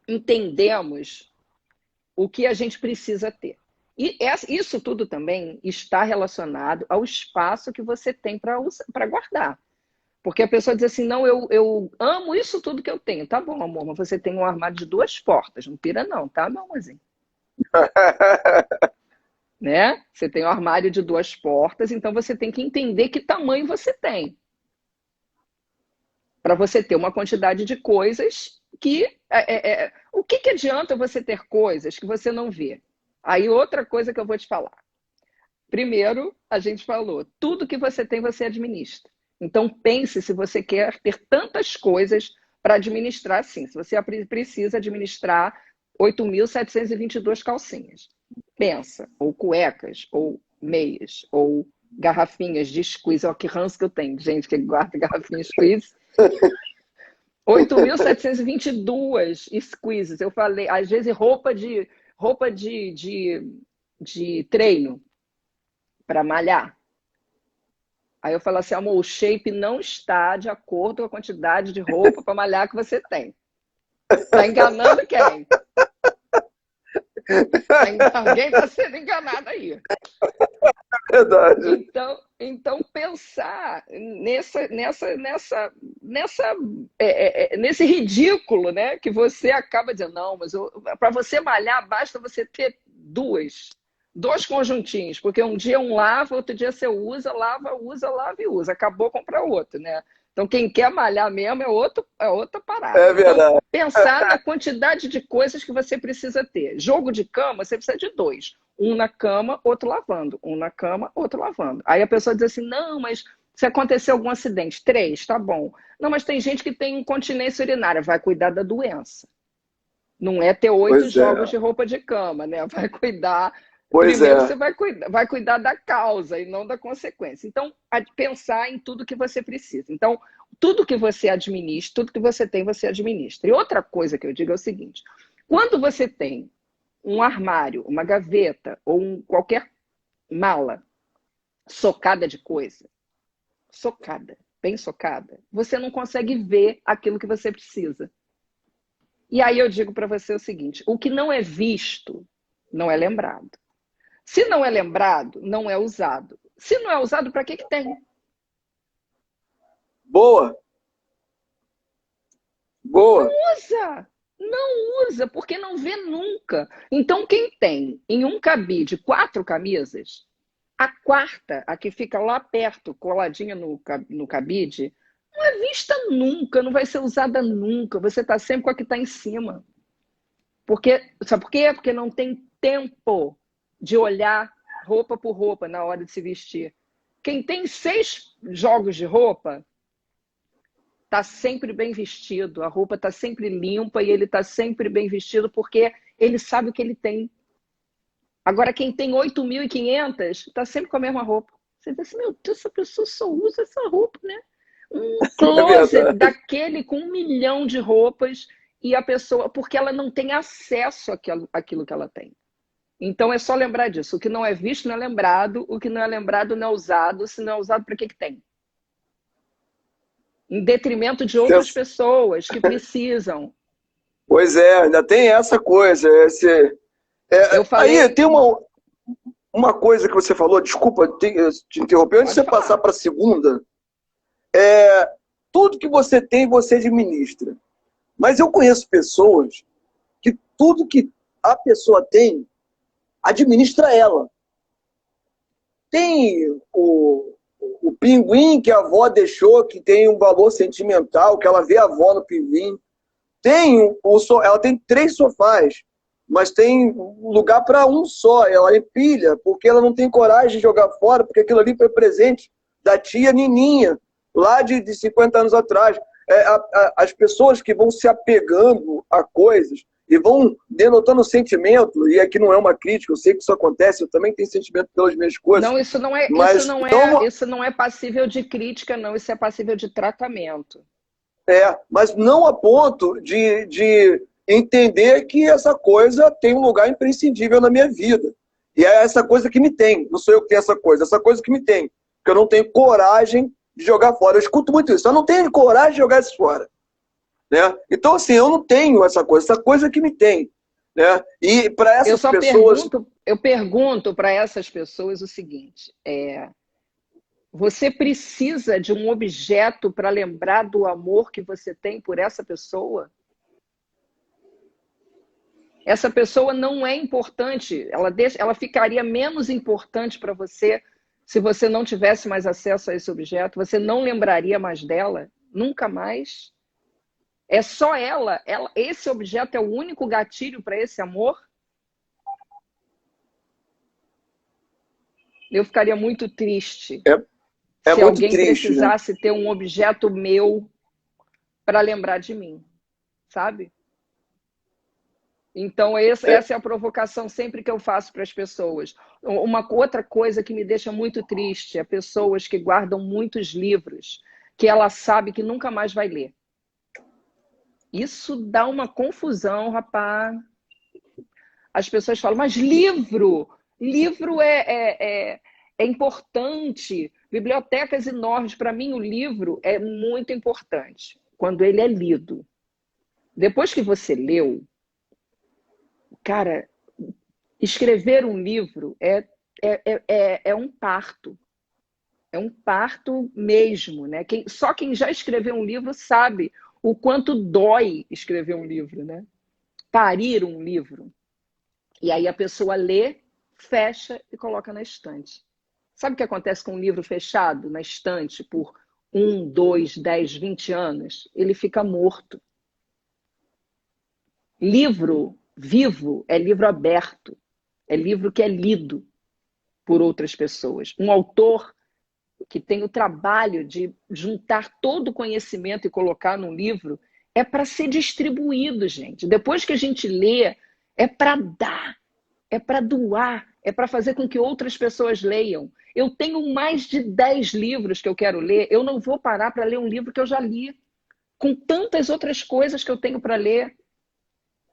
entendemos o que a gente precisa ter. E isso tudo também está relacionado ao espaço que você tem para guardar. Porque a pessoa diz assim, não, eu amo isso tudo que eu tenho. Tá bom, amor, mas você tem um armário de 2 portas. Não pira não, tá, meu amorzinho? Né? Você tem um armário de 2 portas, então você tem que entender que tamanho você tem. Para você ter uma quantidade de coisas que... o que adianta você ter coisas que você não vê? Aí outra coisa que eu vou te falar. Primeiro, a gente falou, tudo que você tem, você administra. Então, pense se você quer ter tantas coisas para administrar assim. Se você precisa administrar 8.722 calcinhas. Pensa, ou cuecas, ou meias, ou garrafinhas de squeeze. Olha que ranço que eu tenho, gente que guarda garrafinhas de squeeze. 8.722 squeezes. Eu falei, às vezes roupa de treino para malhar. Aí eu falo assim, amor, o shape não está de acordo com a quantidade de roupa para malhar que você tem. Está enganando quem? Alguém está sendo enganado aí. Verdade. Então pensar nesse ridículo, né? Que você acaba dizendo, não, mas para você malhar, basta você ter dois conjuntinhos, porque um dia um lava, outro dia você usa, lava, usa, lava e usa. Acabou, compra outro, né? Então, quem quer malhar mesmo é outra parada. É verdade. Então, pensar na quantidade de coisas que você precisa ter. Jogo de cama, você precisa de 2. Um na cama, outro lavando. Um na cama, outro lavando. Aí a pessoa diz assim, não, mas se acontecer algum acidente, 3, tá bom. Não, mas tem gente que tem incontinência urinária, vai cuidar da doença. Não é ter 8 jogos de roupa de cama, né? Vai cuidar... Primeiro você vai cuidar da causa e não da consequência. Então, pensar em tudo que você precisa. Então, tudo que você administra, tudo que você tem, você administra. E outra coisa que eu digo é o seguinte, quando você tem um armário, uma gaveta ou qualquer mala socada de coisa, bem socada, você não consegue ver aquilo que você precisa. E aí eu digo para você o seguinte, o que não é visto não é lembrado. Se não é lembrado, não é usado. Se não é usado, para que tem? Boa. Boa. Não usa, porque não vê nunca. Então, quem tem em um cabide 4 camisas, a quarta, a que fica lá perto, coladinha no cabide, não é vista nunca, não vai ser usada nunca. Você está sempre com a que está em cima. Sabe por quê? Porque não tem tempo de olhar roupa por roupa na hora de se vestir. Quem tem 6 jogos de roupa está sempre bem vestido, a roupa está sempre limpa e ele está sempre bem vestido porque ele sabe o que ele tem. Agora, quem tem 8.500 está sempre com a mesma roupa. Você diz assim, meu Deus, essa pessoa só usa essa roupa, né? Um closet daquele com 1 milhão de roupas e a pessoa, porque ela não tem acesso àquilo que ela tem. Então, é só lembrar disso. O que não é visto não é lembrado. O que não é lembrado não é usado. Se não é usado, para que tem? Em detrimento de outras pessoas que precisam. Pois é, ainda tem essa coisa. Eu falei... Aí tem uma coisa que você falou, desculpa te interromper, antes de você passar para a segunda. Tudo que você tem, você administra. Mas eu conheço pessoas que tudo que a pessoa tem, administra ela. Tem o pinguim que a avó deixou, que tem um valor sentimental, que ela vê a avó no pinguim. Ela tem 3 sofás, mas tem lugar para um só. Ela empilha, porque ela não tem coragem de jogar fora, porque aquilo ali foi presente da tia Nininha, lá de 50 anos atrás. As pessoas que vão se apegando a coisas e vão denotando sentimento, e aqui não é uma crítica, eu sei que isso acontece, eu também tenho sentimento pelas minhas coisas. Não, mas isso não é passível de crítica, não, isso é passível de tratamento. Mas não a ponto de entender que essa coisa tem um lugar imprescindível na minha vida. E é essa coisa que me tem, não sou eu que tenho essa coisa que me tem, porque eu não tenho coragem de jogar fora. Eu escuto muito isso, eu não tenho coragem de jogar isso fora. Né? Então, assim, eu não tenho essa coisa que me tem. Né? E para essas pessoas... Eu pergunto para essas pessoas o seguinte, você precisa de um objeto para lembrar do amor que você tem por essa pessoa? Essa pessoa não é importante, ela ficaria menos importante para você se você não tivesse mais acesso a esse objeto, você não lembraria mais dela, nunca mais. É só esse objeto é o único gatilho para esse amor? Eu ficaria muito triste se muito alguém triste, precisasse ter um objeto meu para lembrar de mim, sabe? Então, essa é a provocação sempre que eu faço para as pessoas. Uma outra coisa que me deixa muito triste é pessoas que guardam muitos livros que ela sabe que nunca mais vai ler. Isso dá uma confusão, rapaz. As pessoas falam, mas livro é importante. Bibliotecas enormes. Para mim, o livro é muito importante quando ele é lido. Depois que você leu, cara, escrever um livro é um parto. É um parto mesmo, né? Só quem já escreveu um livro sabe o quanto dói escrever um livro, né? Parir um livro. E aí a pessoa lê, fecha e coloca na estante. Sabe o que acontece com um livro fechado na estante por 1, 2, 10, 20 anos? Ele fica morto. Livro vivo é livro aberto. É livro que é lido por outras pessoas. Um autor que tem o trabalho de juntar todo o conhecimento e colocar num livro é para ser distribuído, gente. Depois que a gente lê, é para dar, é para doar, é para fazer com que outras pessoas leiam. Eu tenho mais de 10 livros que eu quero ler, eu não vou parar para ler um livro que eu já li, com tantas outras coisas que eu tenho para ler.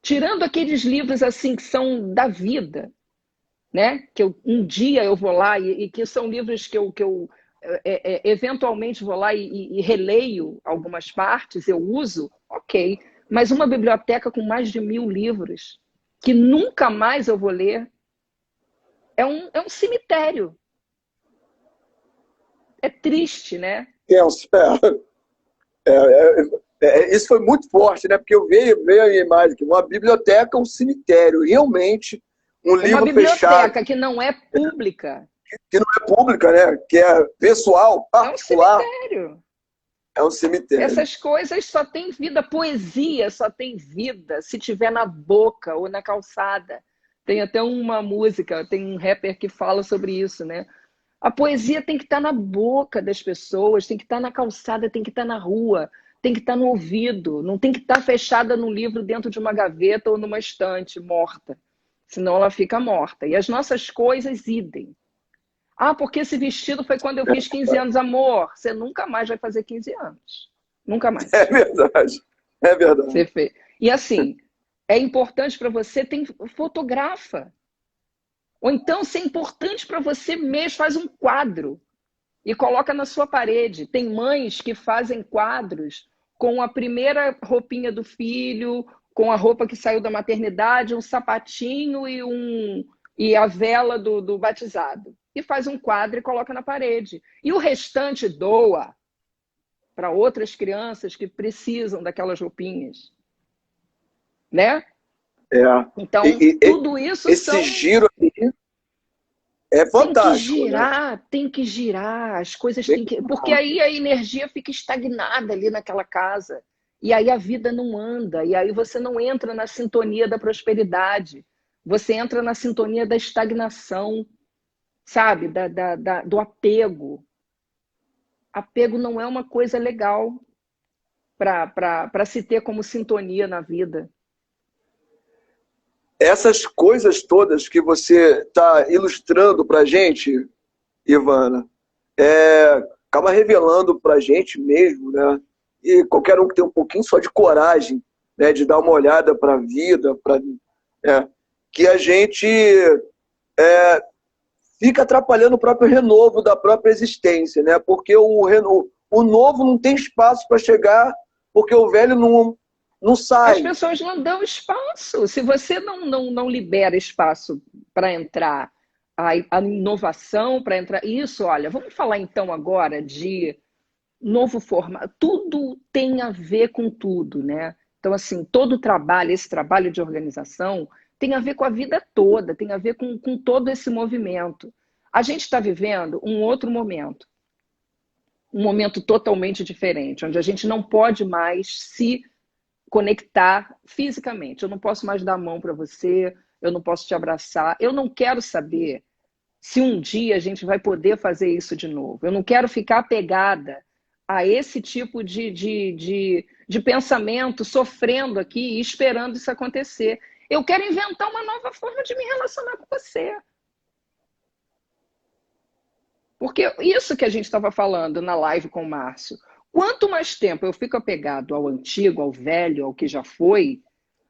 Tirando aqueles livros assim que são da vida, né? Que um dia eu vou lá e que são livros que eu eventualmente vou lá e releio algumas partes, eu uso, ok. Mas uma biblioteca com mais de 1000 livros, que nunca mais eu vou ler, é um cemitério. É triste, né? Isso foi muito forte, né? Porque veio a imagem que uma biblioteca é um cemitério. Realmente, um livro fechado. Uma biblioteca que não é pública. Que não é pública, né? Que é pessoal, particular. É um cemitério. É um cemitério. Essas coisas só têm vida. Poesia só tem vida se tiver na boca ou na calçada. Tem até uma música, tem um rapper que fala sobre isso, né? A poesia tem que estar na boca das pessoas, tem que estar na calçada, tem que estar na rua, tem que estar no ouvido, não tem que estar fechada num livro dentro de uma gaveta ou numa estante morta, senão ela fica morta. E as nossas coisas, idem. Ah, porque esse vestido foi quando eu fiz 15 anos, amor. Você nunca mais vai fazer 15 anos. Nunca mais. É verdade. É verdade. Você fez. E assim, é importante para você, fotografa. Ou então, se é importante para você mesmo, faz um quadro e coloca na sua parede. Tem mães que fazem quadros com a primeira roupinha do filho, com a roupa que saiu da maternidade, um sapatinho e a vela do batizado. E faz um quadro e coloca na parede. E o restante doa para outras crianças que precisam daquelas roupinhas. Né? Então, tudo isso esse giro aí é fantástico. Tem que girar, as coisas têm que... Porque aí a energia fica estagnada ali naquela casa. E aí a vida não anda. E aí você não entra na sintonia da prosperidade. você entra na sintonia da estagnação, sabe? Do apego. Apego não é uma coisa legal para se ter como sintonia na vida. Essas coisas todas que você está ilustrando para a gente, Ivana, acaba revelando para a gente mesmo, né? E qualquer um que tem um pouquinho só de coragem, né, de dar uma olhada para a vida, que a gente fica atrapalhando o próprio renovo da própria existência, né? Porque o novo não tem espaço para chegar, porque o velho não sai. As pessoas não dão espaço. Se você não libera espaço para entrar a inovação, para entrar... Isso, olha, vamos falar então agora de novo formato. Tudo tem a ver com tudo, né? Então, assim, todo o trabalho, esse trabalho de organização, tem a ver com a vida toda, tem a ver com todo esse movimento. A gente está vivendo um outro momento, um momento totalmente diferente, onde a gente não pode mais se conectar fisicamente. Eu não posso mais dar a mão para você, eu não posso te abraçar. Eu não quero saber se um dia a gente vai poder fazer isso de novo. Eu não quero ficar apegada a esse tipo de pensamento, sofrendo aqui e esperando isso acontecer. Eu quero inventar uma nova forma de me relacionar com você. Porque isso que a gente estava falando na live com o Márcio, quanto mais tempo eu fico apegado ao antigo, ao velho, ao que já foi,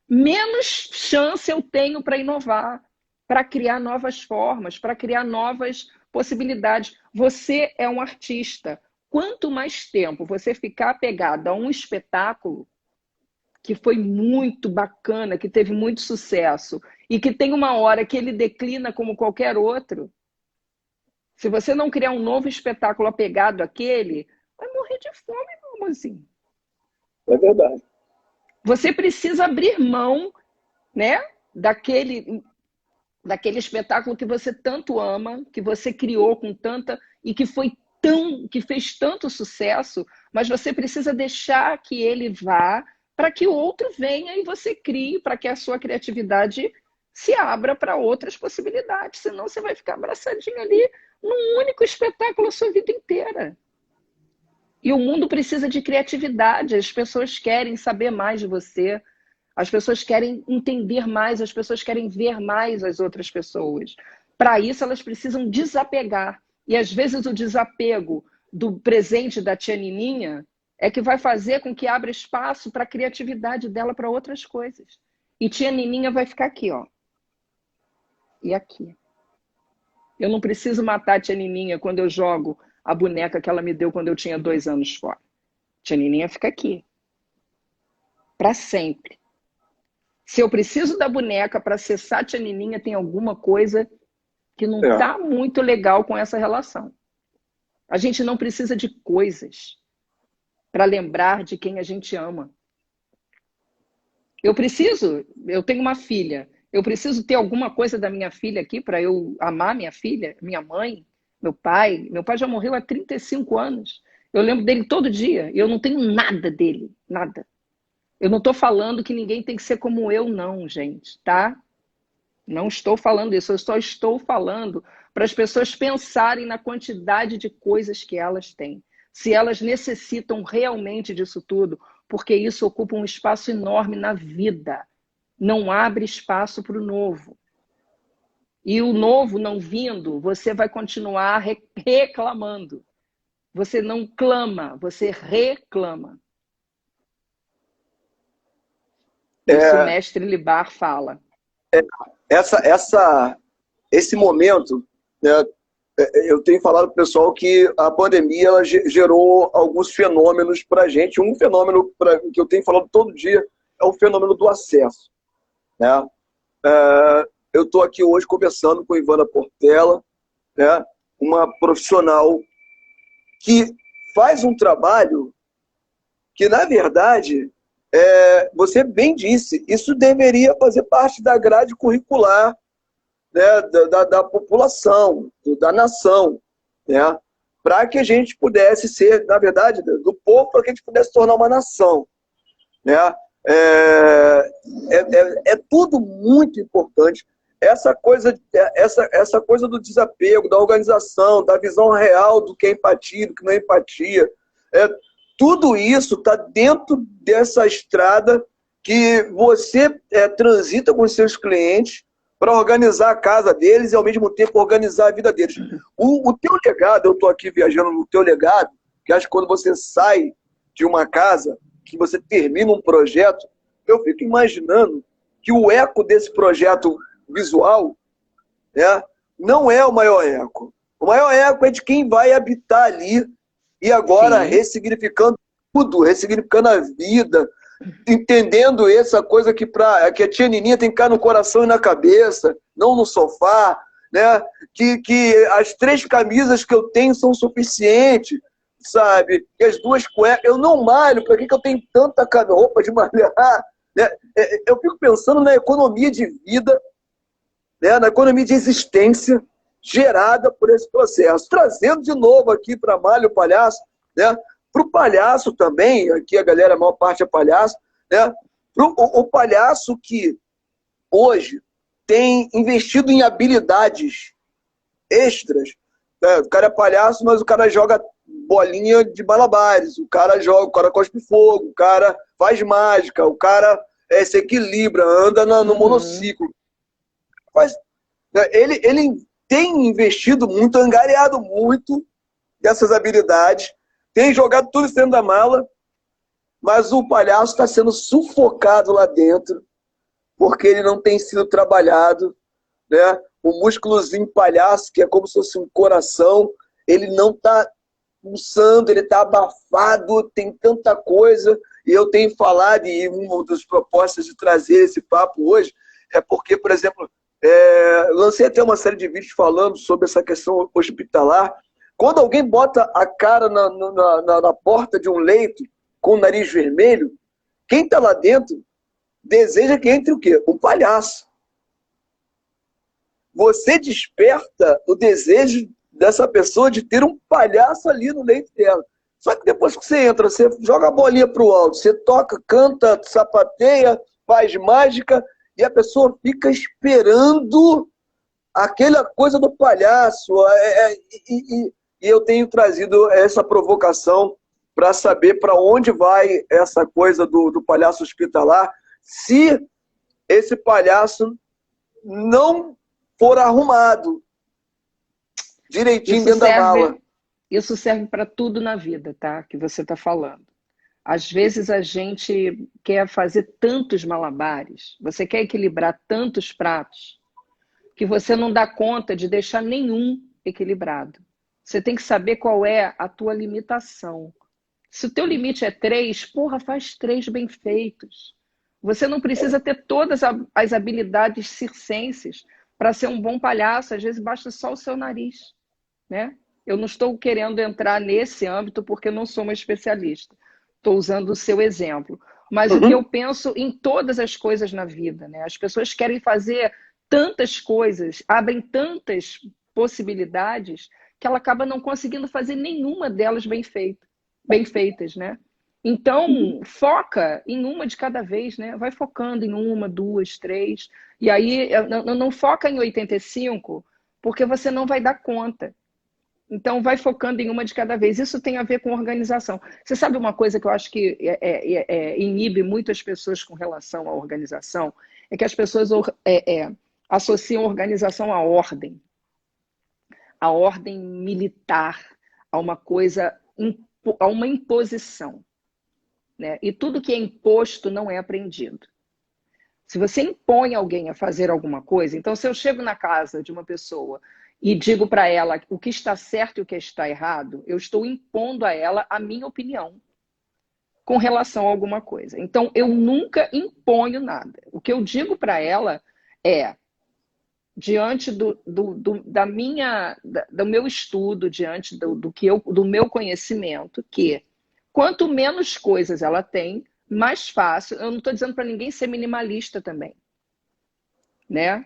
menos chance eu tenho para inovar, para criar novas formas, para criar novas possibilidades. Você é um artista. Quanto mais tempo você ficar apegado a um espetáculo que foi muito bacana, que teve muito sucesso, e que tem uma hora que ele declina como qualquer outro, se você não criar um novo espetáculo apegado àquele, vai morrer de fome, meu amorzinho. É verdade. Você precisa abrir mão, né, daquele espetáculo que você tanto ama, que você criou com tanta... e que fez tanto sucesso, mas você precisa deixar que ele vá para que o outro venha e você crie, para que a sua criatividade se abra para outras possibilidades. Senão você vai ficar abraçadinho ali num único espetáculo a sua vida inteira. E o mundo precisa de criatividade. As pessoas querem saber mais de você. As pessoas querem entender mais. As pessoas querem ver mais as outras pessoas. Para isso, elas precisam desapegar. E, às vezes, o desapego do presente da tia Nininha é que vai fazer com que abra espaço para a criatividade dela para outras coisas. E tia Nininha vai ficar aqui, ó. E aqui. Eu não preciso matar a tia Nininha quando eu jogo a boneca que ela me deu quando eu tinha 2 anos fora. Tia Nininha fica aqui. Para sempre. Se eu preciso da boneca para acessar a tia Nininha, tem alguma coisa que não está muito legal com essa relação. A gente não precisa de coisas para lembrar de quem a gente ama. Eu tenho uma filha, eu preciso ter alguma coisa da minha filha aqui para eu amar minha filha, minha mãe, meu pai. Meu pai já morreu há 35 anos. Eu lembro dele todo dia e eu não tenho nada dele, nada. Eu não estou falando que ninguém tem que ser como eu, não, gente, tá? Não estou falando isso, eu só estou falando para as pessoas pensarem na quantidade de coisas que elas têm. Se elas necessitam realmente disso tudo, porque isso ocupa um espaço enorme na vida. Não abre espaço para o novo. E o novo não vindo, você vai continuar reclamando. Você não clama, você reclama. Isso o mestre Libar fala. Esse momento, né, eu tenho falado para o pessoal que a pandemia ela gerou alguns fenômenos para a gente. Um fenômeno que eu tenho falado todo dia é o fenômeno do acesso. Né? Eu estou aqui hoje conversando com Ivana Portela, né, uma profissional que faz um trabalho que, na verdade, você bem disse, isso deveria fazer parte da grade curricular, né, da população, da nação, né, para que a gente pudesse ser, na verdade, do povo, para que a gente pudesse tornar uma nação. Né? É tudo muito importante. essa coisa do desapego, da organização, da visão real do que é empatia, do que não é empatia, tudo isso está dentro dessa estrada que você transita com os seus clientes para organizar a casa deles e, ao mesmo tempo, organizar a vida deles. O teu legado, eu estou aqui viajando no teu legado, que acho que quando você sai de uma casa, que você termina um projeto, eu fico imaginando que o eco desse projeto visual, né, não é o maior eco. O maior eco é de quem vai habitar ali e agora Sim. ressignificando tudo, ressignificando a vida, entendendo essa coisa que a tia Nininha tem que ficar no coração e na cabeça, não no sofá, né? Que as 3 camisas que eu tenho são suficientes, sabe? E as 2 cuecas, eu não malho, para que eu tenho tanta roupa de malhar? Né? Eu fico pensando na economia de vida, né? Na economia de existência gerada por esse processo. Trazendo de novo aqui para Malha o Palhaço, né? Para o palhaço também, aqui a galera, a maior parte é palhaço, né? O palhaço que hoje tem investido em habilidades extras, né? O cara é palhaço, mas o cara joga bolinha de malabares, o cara cospe fogo, o cara faz mágica, o cara se equilibra, anda no monociclo. Mas ele tem investido muito, angariado muito dessas habilidades, tem jogado tudo dentro da mala, mas o palhaço está sendo sufocado lá dentro, porque ele não tem sido trabalhado, né? O músculozinho palhaço, que é como se fosse um coração, ele não está pulsando, ele está abafado, tem tanta coisa, e eu tenho falado, e uma das propostas de trazer esse papo hoje, é porque, por exemplo, lancei até uma série de vídeos falando sobre essa questão hospitalar. Quando alguém bota a cara na porta de um leito com o nariz vermelho, quem está lá dentro deseja que entre o quê? Um palhaço. Você desperta o desejo dessa pessoa de ter um palhaço ali no leito dela. Só que depois que você entra, você joga a bolinha para o alto, você toca, canta, sapateia, faz mágica, e a pessoa fica esperando aquela coisa do palhaço. E eu tenho trazido essa provocação para saber para onde vai essa coisa do palhaço hospitalar, se esse palhaço não for arrumado direitinho dentro da mala. Isso serve para tudo na vida, tá? Que você está falando. Às vezes a gente quer fazer tantos malabares, você quer equilibrar tantos pratos, que você não dá conta de deixar nenhum equilibrado. Você tem que saber qual é a tua limitação. Se o teu limite é 3, porra, faz 3 bem feitos. Você não precisa ter todas as habilidades circenses para ser um bom palhaço. Às vezes basta só o seu nariz, né? Eu não estou querendo entrar nesse âmbito porque eu não sou uma especialista. Estou usando o seu exemplo. Mas o que eu penso em todas as coisas na vida, né? As pessoas querem fazer tantas coisas, abrem tantas possibilidades, que ela acaba não conseguindo fazer nenhuma delas bem feitas, né? Então, foca em uma de cada vez, né? Vai focando em 1, 2, 3. E aí, não foca em 85, porque você não vai dar conta. Então, vai focando em uma de cada vez. Isso tem a ver com organização. Você sabe uma coisa que eu acho que inibe muito as pessoas com relação à organização? É que as pessoas associam organização à ordem militar, a uma coisa, a uma imposição, né? E tudo que é imposto não é aprendido. Se você impõe alguém a fazer alguma coisa, então se eu chego na casa de uma pessoa e digo para ela o que está certo e o que está errado, eu estou impondo a ela a minha opinião com relação a alguma coisa. Então, eu nunca imponho nada. O que eu digo para ela é, diante do meu estudo, diante do meu conhecimento, que quanto menos coisas ela tem, mais fácil. Eu não estou dizendo para ninguém ser minimalista também, né?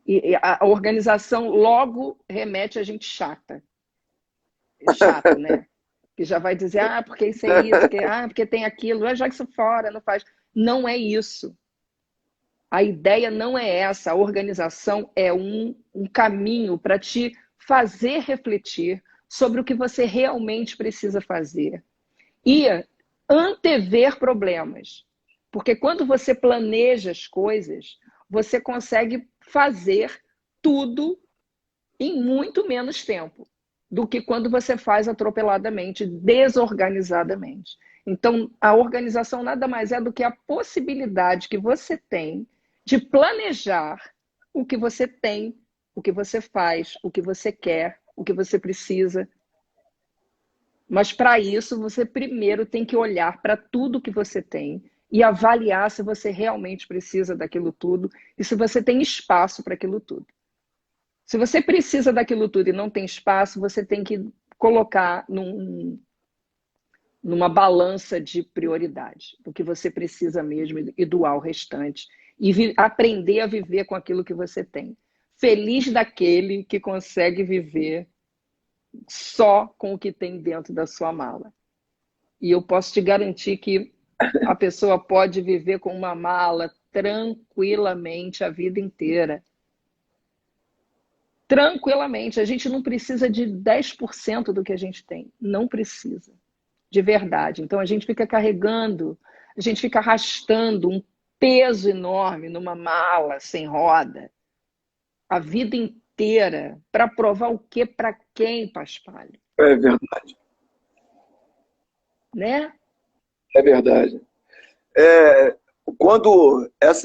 E a organização logo remete a gente chata. Chato, né? Que já vai dizer, porque isso é isso, porque tem aquilo, joga isso fora, não faz. Não é isso. A ideia não é essa. A organização é um caminho para te fazer refletir sobre o que você realmente precisa fazer e antever problemas. Porque quando você planeja as coisas, você consegue fazer tudo em muito menos tempo do que quando você faz atropeladamente, desorganizadamente. Então, a organização nada mais é do que a possibilidade que você tem de planejar o que você tem, o que você faz, o que você quer, o que você precisa. Mas para isso, você primeiro tem que olhar para tudo que você tem e avaliar se você realmente precisa daquilo tudo e se você tem espaço para aquilo tudo. Se você precisa daquilo tudo e não tem espaço, você tem que colocar numa balança de prioridade, do que você precisa mesmo e doar o restante. E aprender a viver com aquilo que você tem. Feliz daquele que consegue viver só com o que tem dentro da sua mala. E eu posso te garantir que a pessoa pode viver com uma mala tranquilamente a vida inteira. Tranquilamente. A gente não precisa de 10% do que a gente tem. Não precisa. De verdade. Então a gente fica carregando, a gente fica arrastando um peso enorme numa mala sem roda a vida inteira para provar o quê para quem, Paspalho? É verdade. Né? É verdade.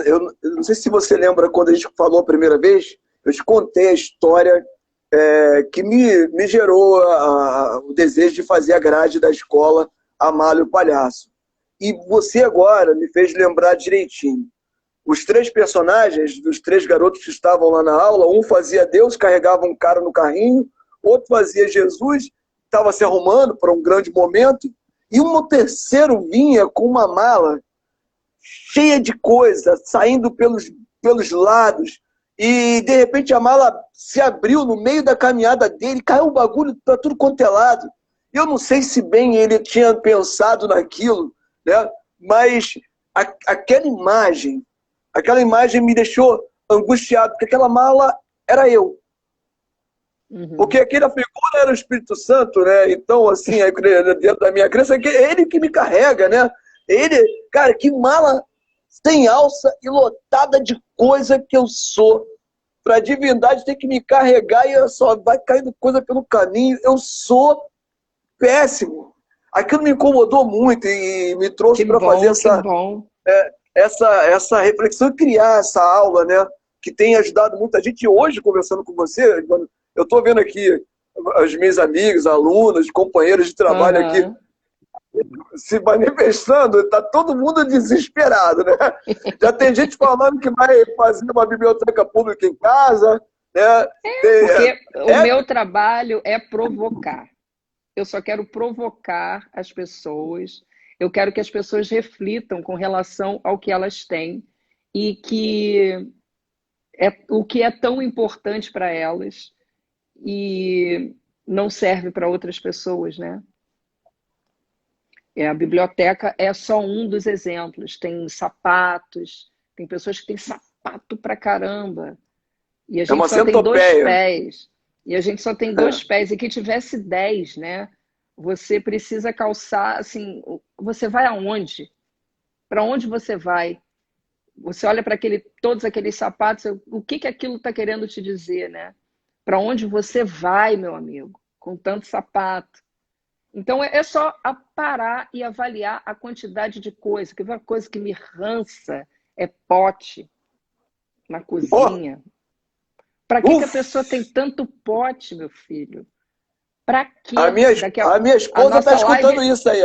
Eu não sei se você lembra quando a gente falou a primeira vez, eu te contei a história que me gerou o desejo de fazer a grade da escola Amália o Palhaço. E você agora me fez lembrar direitinho. Os 3 personagens, dos 3 garotos que estavam lá na aula, um fazia Deus, carregava um cara no carrinho, outro fazia Jesus, estava se arrumando para um grande momento, e um terceiro vinha com uma mala cheia de coisa, saindo pelos lados, e de repente a mala se abriu no meio da caminhada dele, caiu um bagulho para tudo quanto é lado. Eu não sei se bem ele tinha pensado naquilo, né? Mas aquela imagem me deixou angustiado, porque aquela mala era eu. Porque aquela figura era o Espírito Santo, né? Então, assim, dentro da minha crença, é ele que me carrega, né? Ele, cara, que mala sem alça e lotada de coisa que eu sou. Para a divindade ter que me carregar e só vai caindo coisa pelo caminho. Eu sou péssimo. Aquilo me incomodou muito e me trouxe para fazer essa reflexão e criar essa aula, né? Que tem ajudado muita gente. E hoje, conversando com você, eu estou vendo aqui os meus amigos, alunos, companheiros de trabalho aqui se manifestando, está todo mundo desesperado, né? Já tem gente falando que vai fazer uma biblioteca pública em casa, né? Porque o meu trabalho é provocar. Eu só quero provocar as pessoas. Eu quero que as pessoas reflitam com relação ao que elas têm e que o que é tão importante para elas e não serve para outras pessoas, né? A biblioteca é só um dos exemplos. Tem sapatos, tem pessoas que têm sapato pra caramba. E a gente só tem 2 pés. E a gente só tem 2 pés. E que tivesse 10, né? Você precisa calçar, assim, você vai aonde? Para onde você vai? Você olha para todos aqueles sapatos, o que aquilo está querendo te dizer, né? Para onde você vai, meu amigo, com tanto sapato? Então, é só parar e avaliar a quantidade de coisa. Porque uma coisa que me rança é pote na cozinha. Para que a pessoa tem tanto pote, meu filho? Para quê? A minha esposa está escutando isso aí.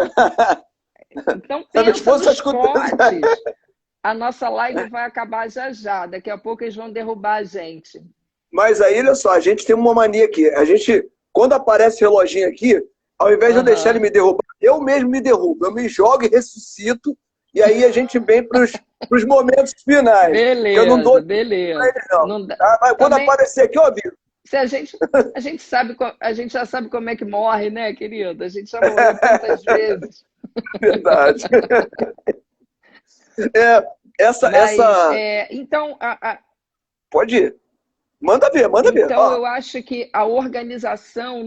Então, pensa nos potes. A nossa live vai acabar já. Daqui a pouco eles vão derrubar a gente. Mas aí, olha só, a gente tem uma mania aqui. Quando aparece o reloginho aqui, ao invés de eu deixar ele me derrubar, eu mesmo me derrubo. Eu me jogo e ressuscito. E aí a gente vem para os momentos finais. Beleza, eu não dou beleza. Não dá. Mas quando aparecer aqui, eu aviso. Se a gente já sabe como é que morre, né, querido? A gente já morreu tantas vezes. Verdade. Mas, essa... então, Pode ir. Manda ver, manda ver. então Ó, eu acho que a organização